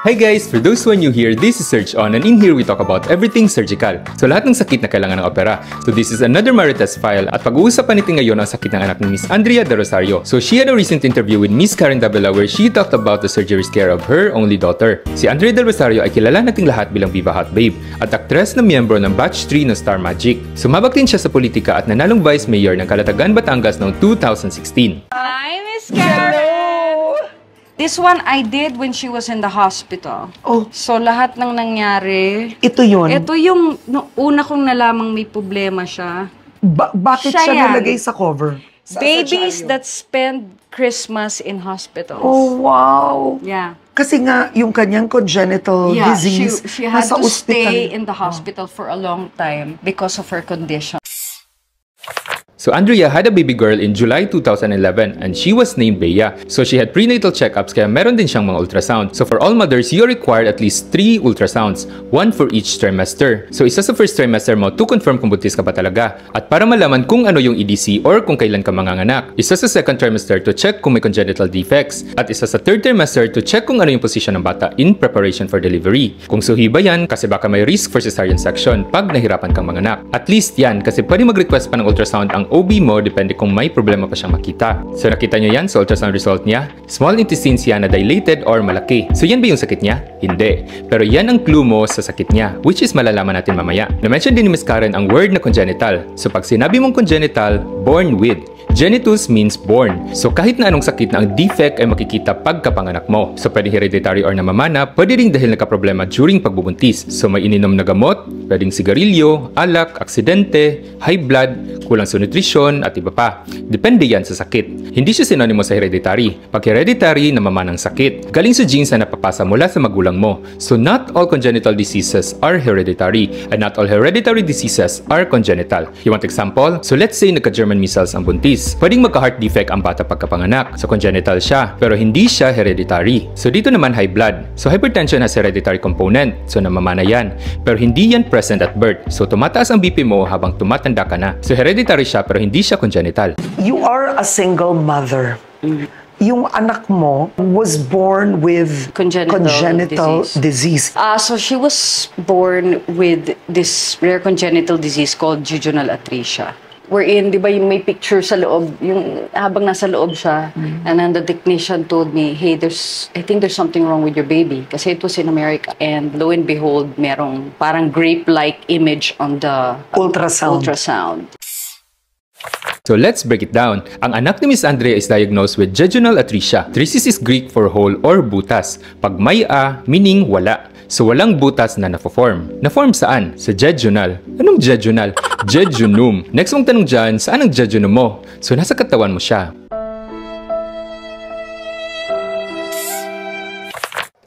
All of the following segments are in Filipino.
Hi guys! For those who are new here, this is Search On, and in here we talk about everything surgical. So lahat ng sakit na kailangan ng opera. So this is another Marites file at pag-uusapan natin ngayon ang sakit ng anak ni Miss Andrea de Rosario. So she had a recent interview with Miss Karen Davila where she talked about the surgery scare of her only daughter. Si Andrea de Rosario ay kilala nating lahat bilang Viva Hot Babe at aktres na miyembro ng Batch 3 ng Star Magic. Sumabak din siya sa politika at nanalong Vice Mayor ng Calatagan, Batangas noong 2016. Hi, Miss Karen! This one I did when she was in the hospital. Oh. So, lahat ng nangyari... Ito yun? Ito yung una kong nalamang may problema siya. Bakit siya nalagay sa cover? Babies that spend Christmas in hospital. Oh, wow! Yeah. Kasi nga, yung kanyang congenital disease, she had to stay in the hospital for a long time because of her condition. So Andrea had a baby girl in July 2011 and she was named Bea. So she had prenatal checkups kaya meron din siyang mga ultrasound. So for all mothers, you are required at least 3 ultrasounds, 1 for each trimester. So isa sa first trimester mo to confirm kung buntis ka ba talaga at para malaman kung ano yung EDC or kung kailan ka manganganak. Isa sa second trimester to check kung may congenital defects at isa sa third trimester to check kung ano yung position ng bata in preparation for delivery. Kung suhi ba yan kasi baka may risk for cesarean section pag nahirapan kang manganak. At least yan kasi pwede mag-request pa ng ultrasound ang OB mo depende kung may problema pa siyang makita. So nakita nyo yan sa ultrasound result niya? Small intestines yan na dilated or malaki. So yan ba yung sakit niya? Hindi. Pero yan ang clue mo sa sakit niya, which is malalaman natin mamaya. Na-mention din ni Ms. Karen ang word na congenital. So pag sinabi mong congenital, born with. Genitus means born. So kahit na anong sakit na ang defect ay makikita pagkapanganak mo. So pwedeng hereditary or namamana, pwede rin dahil nagka-problema during pagbubuntis. So may ininom na gamot, pwedeng sigarilyo, alak, aksidente, high blood, kulang sa nutrisyon, at iba pa. Depende yan sa sakit. Hindi siya synonymous sa hereditary. Pag hereditary, namamanang sakit. Galing sa genes na napapasa mula sa magulang mo. So not all congenital diseases are hereditary and not all hereditary diseases are congenital. You want example? So let's say nagka-German measles ang buntis. Pwedeng magka-heart defect ang bata pagkapanganak. So congenital siya, pero hindi siya hereditary. So dito naman high blood. So hypertension has hereditary component. So namamana yan. Pero hindi yan present at birth. So tumataas ang BP mo habang tumatanda ka na. So hereditary siya pero hindi siya congenital. You are a single mother. Yung anak mo was born with congenital disease. So she was born with this rare congenital disease called jejunal atresia. Wherein, di ba, yung may picture sa loob, yung habang nasa loob siya, and then the technician told me, hey, I think there's something wrong with your baby. Kasi it was in America. And lo and behold, merong parang grape-like image on the ultrasound. So let's break it down. Ang anak ni Miss Andrea is diagnosed with jejunal atresia. Atresis is Greek for hole or butas. Pag may meaning wala. So walang butas na na-form. Na-form saan? Sa jejunal. Anong jejunal? Jejunum. Next mong tanong dyan, saan ang jejunum mo? So nasa katawan mo siya.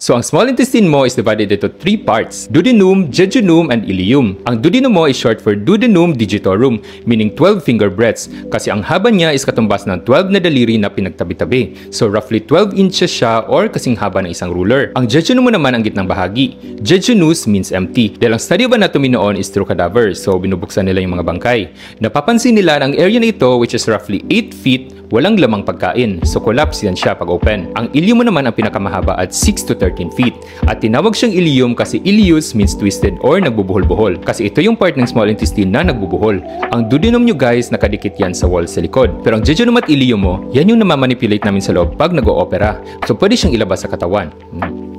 So ang small intestine mo is divided into 3 parts: duodenum, jejunum, and ileum. Ang duodenum mo is short for duodenum digitorum, meaning 12 finger breadths, kasi ang haba niya is katumbas ng 12 na daliri na pinagtabi-tabi. So roughly 12 inches siya or kasing haba ng isang ruler. Ang jejunum mo naman ang gitnang bahagi. Jejunus means empty. Dahil ang study of anatomy noon is through cadavers, so binubuksan nila yung mga bangkay. Napapansin nila ang area na ito, which is roughly 8 feet, walang lamang pagkain. So collapse yan siya pag open. Ang ileum mo naman ang pinakamahaba at 6 to 13 feet. At tinawag siyang ileum kasi ileus means twisted or nagbubuhol-buhol. Kasi ito yung part ng small intestine na nagbubuhol. Ang duodenum nyo guys, nakadikit yan sa wall sa likod. Pero ang jejunum at ileum mo, yan yung namamanipulate namin sa loob pag nag-o-opera. So pwede siyang ilabas sa katawan.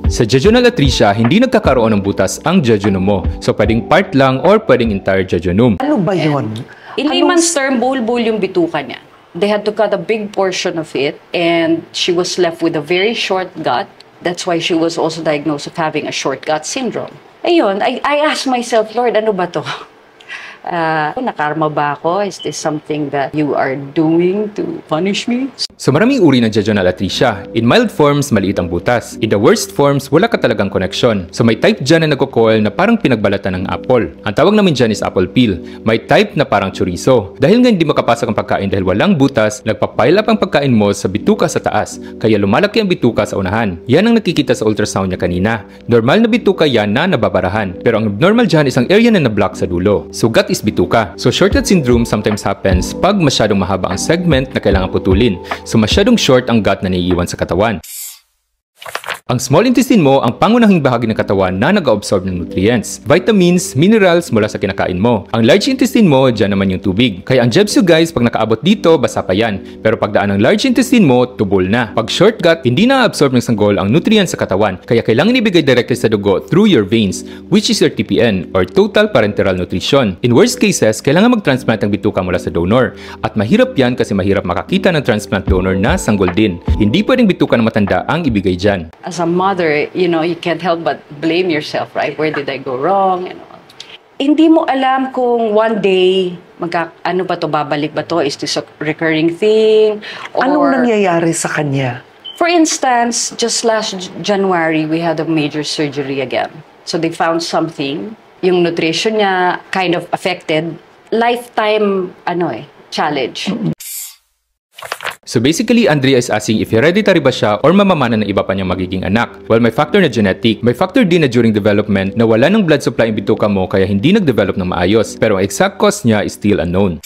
Sa jejunal atresia, hindi nagkakaroon ng butas ang jejunum mo. So pwedeng part lang or pwedeng entire jejunum. Ano ba yun? In layman's term, buhol-buhol yung bituka niya. They had to cut a big portion of it and she was left with a very short gut. That's why she was also diagnosed of having a short gut syndrome. Ayun, I asked myself, Lord, ano ba to? Nakarma ba ako? Is this something that you are doing to punish me? So maraming uri ng jejunal atresia. In mild forms, maliit ang butas. In the worst forms, wala ka talagang connection. So may type dyan na nagko-coil na parang pinagbalatan ng apple. Ang tawag namin dyan is apple peel. May type na parang chorizo. Dahil nga hindi makapasok ang pagkain dahil walang butas, nagpapile up ang pagkain mo sa bituka sa taas. Kaya lumalaki ang bituka sa unahan. Yan ang nakikita sa ultrasound niya kanina. Normal na bituka yan na nababarahan. Pero ang abnormal dyan is ang area na na-block sa dulo. So gut is bituka. So short gut syndrome sometimes happens pag masyadong mahaba ang segment na kailangan putulin. So masyadong short ang gut na naiiwan sa katawan. Ang small intestine mo ang pangunahing bahagi ng katawan na nag-absorb ng nutrients, vitamins, minerals mula sa kinakain mo. Ang large intestine mo, dyan naman yung tubig. Kaya ang Jebsu guys, pag nakaabot dito, basa pa yan. Pero pag daan ng large intestine mo, tubol na. Pag shortcut, hindi na-absorb ng sanggol ang nutrients sa katawan. Kaya kailangan ibigay directly sa dugo through your veins, which is your TPN or Total Parenteral Nutrition. In worst cases, kailangan mag-transplant ang bituka mula sa donor. At mahirap yan kasi mahirap makakita ng transplant donor na sanggol din. Hindi pwedeng bituka na matanda ang ibigay dyan. As a mother, you know, you can't help but blame yourself, right? Where did I go wrong? You know, hindi mo alam kung one day ano ba to, babalik ba to? Is this a recurring thing? Or, anong nangyayari sa kanya? For instance, just last January, we had a major surgery again. So they found something. Yung nutrition niya kind of affected. Lifetime, challenge. So basically, Andrea is asking if hereditary ba siya or mamamana ng iba pa niyang magiging anak. Well, may factor na genetic. May factor din na during development na wala ng blood supply ang bituka mo kaya hindi nag-develop ng maayos. Pero ang exact cause niya is still unknown.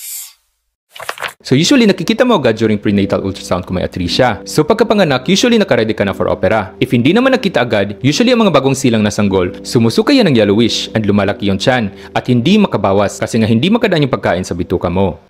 So usually, nakikita mo agad during prenatal ultrasound kung may atresia. So pagkapanganak, usually nakaready ka na for opera. If hindi naman nakita agad, usually ang mga bagong silang na sanggol, sumusuka yan ng yellowish and lumalaki yung tiyan at hindi makabawas kasi nga hindi makadaan yung pagkain sa bituka mo.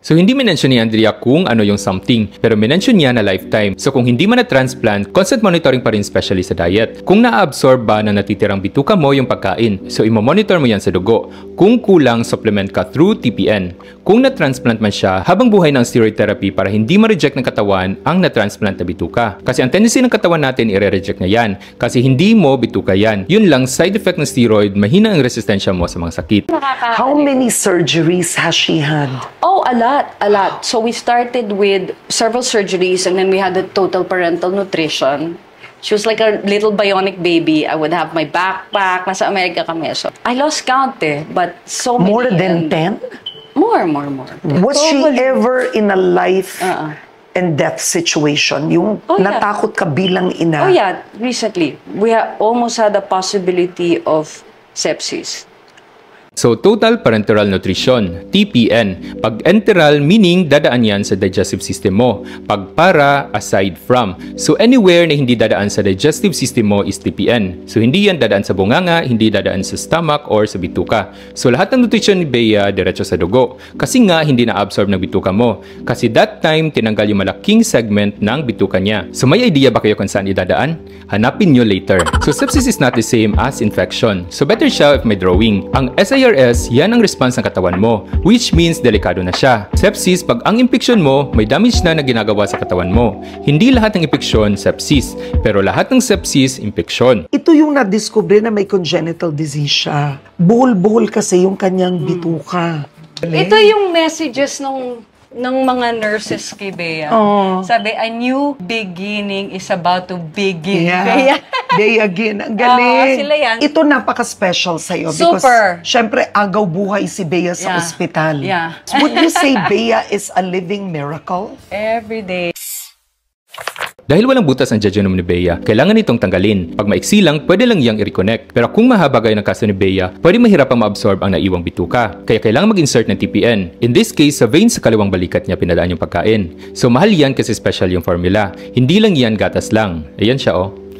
So hindi minention ni Andrea kung ano yung something, pero minention niya na lifetime. So kung hindi man na-transplant, constant monitoring pa rin especially sa diet. Kung na-absorb ba na natitirang bituka mo yung pagkain, so imo-monitor mo yan sa dugo. Kung kulang, supplement ka through TPN. Kung na-transplant man siya, habang buhay ng steroid therapy para hindi ma-reject ng katawan ang na-transplant na bituka. Kasi ang tendency ng katawan natin i-reject na yan, kasi hindi mo bituka yan. Yun lang, side effect ng steroid, mahina ang resistensya mo sa mga sakit. How many surgeries has she had? Oh, a lot. So we started with several surgeries and then we had the total parental nutrition. She was like a little bionic baby. I would have my backpack. Nasa Amerika kami. So I lost count but so many. More than 10? More. Was she ever in a life and death situation? Yung natakot ka bilang ina? Oh yeah, recently. We almost had a possibility of sepsis. So, Total Parenteral Nutrition, TPN. Pag enteral, meaning dadaan yan sa digestive system mo. Pag para, aside from. So, anywhere na hindi dadaan sa digestive system mo is TPN. So, hindi yan dadaan sa bunganga, hindi dadaan sa stomach or sa bituka. So, lahat ng nutrition ni Bea, diretso sa dugo. Kasi nga, hindi na-absorb ng bituka mo. Kasi that time, tinanggal yung malaking segment ng bituka niya. So, may idea ba kayo kung saan idadaan? Hanapin nyo later. So, sepsis is not the same as infection. So, better siya if may drawing. Ang SIRS, yan ang response ng katawan mo, which means delikado na siya. Sepsis, pag ang infeksyon mo, may damage na ginagawa sa katawan mo. Hindi lahat ng infeksyon, sepsis. Pero lahat ng sepsis, infeksyon. Ito yung na-discover na may congenital disease siya. Buhol-buhol kasi yung kanyang bituka. Ito yung messages ng mga nurses kay Bea. Sabi, a new beginning is about to begin. Yeah. Bea again. Ang galing. Sila yan. Ito napaka-special sa'yo. Super. Because, syempre, agaw buhay si Bea sa ospital. Yeah. Would you say Bea is a living miracle? Every day. Dahil walang butas ang jejunum ni Bea, kailangan itong tanggalin. Pag maiksi lang, pwede lang iyang i-reconnect. Pero kung mahaba gaya ng kaso ni Bea, pwede mahirap ang ma-absorb ang naiwang bituka. Kaya kailangan mag-insert ng TPN. In this case, sa veins sa kaliwang balikat niya pinadaan yung pagkain. So mahal yan kasi special yung formula. Hindi lang yan gatas lang. Ayan siya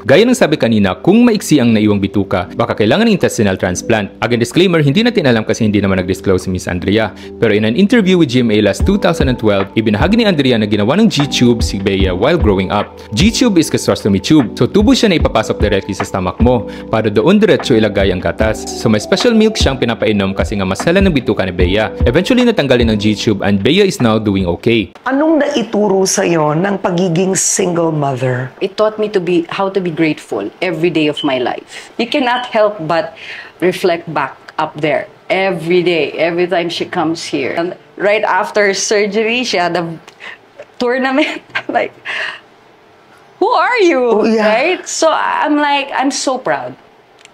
Gaya ng sabi kanina, kung maiksi ang naiwang bituka, baka kailangan ng intestinal transplant. Again, disclaimer, hindi natin alam kasi hindi naman nag-disclose si Miss Andrea. Pero in an interview with GMA last 2012, ibinahagi ni Andrea na ginawa ng G-tube si Bea while growing up. G-tube is gastrostomy tube. So tubo siya na ipapasok directly sa stomach mo para doon diretso ilagay ang gatas. So may special milk siyang pinapainom kasi nga masala ng bituka ni Bea. Eventually natanggalin ng G-tube and Bea is now doing okay. Anong naituro sa'yo ng pagiging single mother? It taught me how to be grateful every day of my life. You cannot help but reflect back up there every day, every time she comes here. And right after surgery, she had a tournament. Like, who are you? Right? So I'm like, I'm so proud.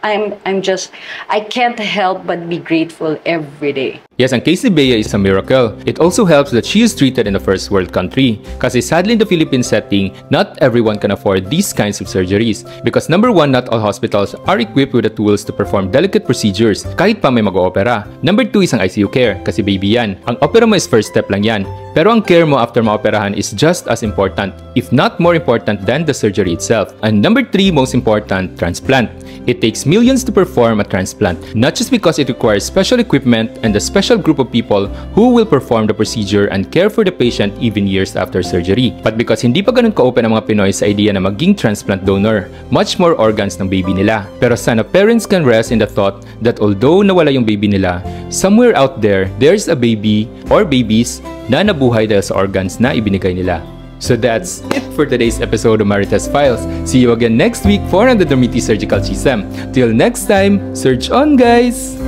I can't help but be grateful every day. Yes, ang case ni Bea is a miracle. It also helps that she is treated in a first world country. Kasi sadly in the Philippine setting, not everyone can afford these kinds of surgeries. Because number one, not all hospitals are equipped with the tools to perform delicate procedures kahit pa may mag-oopera. Number two is ang ICU care, kasi baby yan. Ang opera mo is first step lang yan. Pero ang care mo after maoperahan is just as important, if not more important than the surgery itself. And number three, most important, transplant. It takes millions to perform a transplant, not just because it requires special equipment and a special group of people who will perform the procedure and care for the patient even years after surgery, but because hindi pa ganun ka-open ang mga Pinoy sa idea na maging transplant donor, much more organs ng baby nila. Pero sana parents can rest in the thought that although nawala yung baby nila, somewhere out there, there's a baby or babies na nabuhay dahil sa organs na ibinigay nila. So that's it for today's episode of Marites Files. See you again next week for another meaty surgical chisem. Till next time, surge on guys!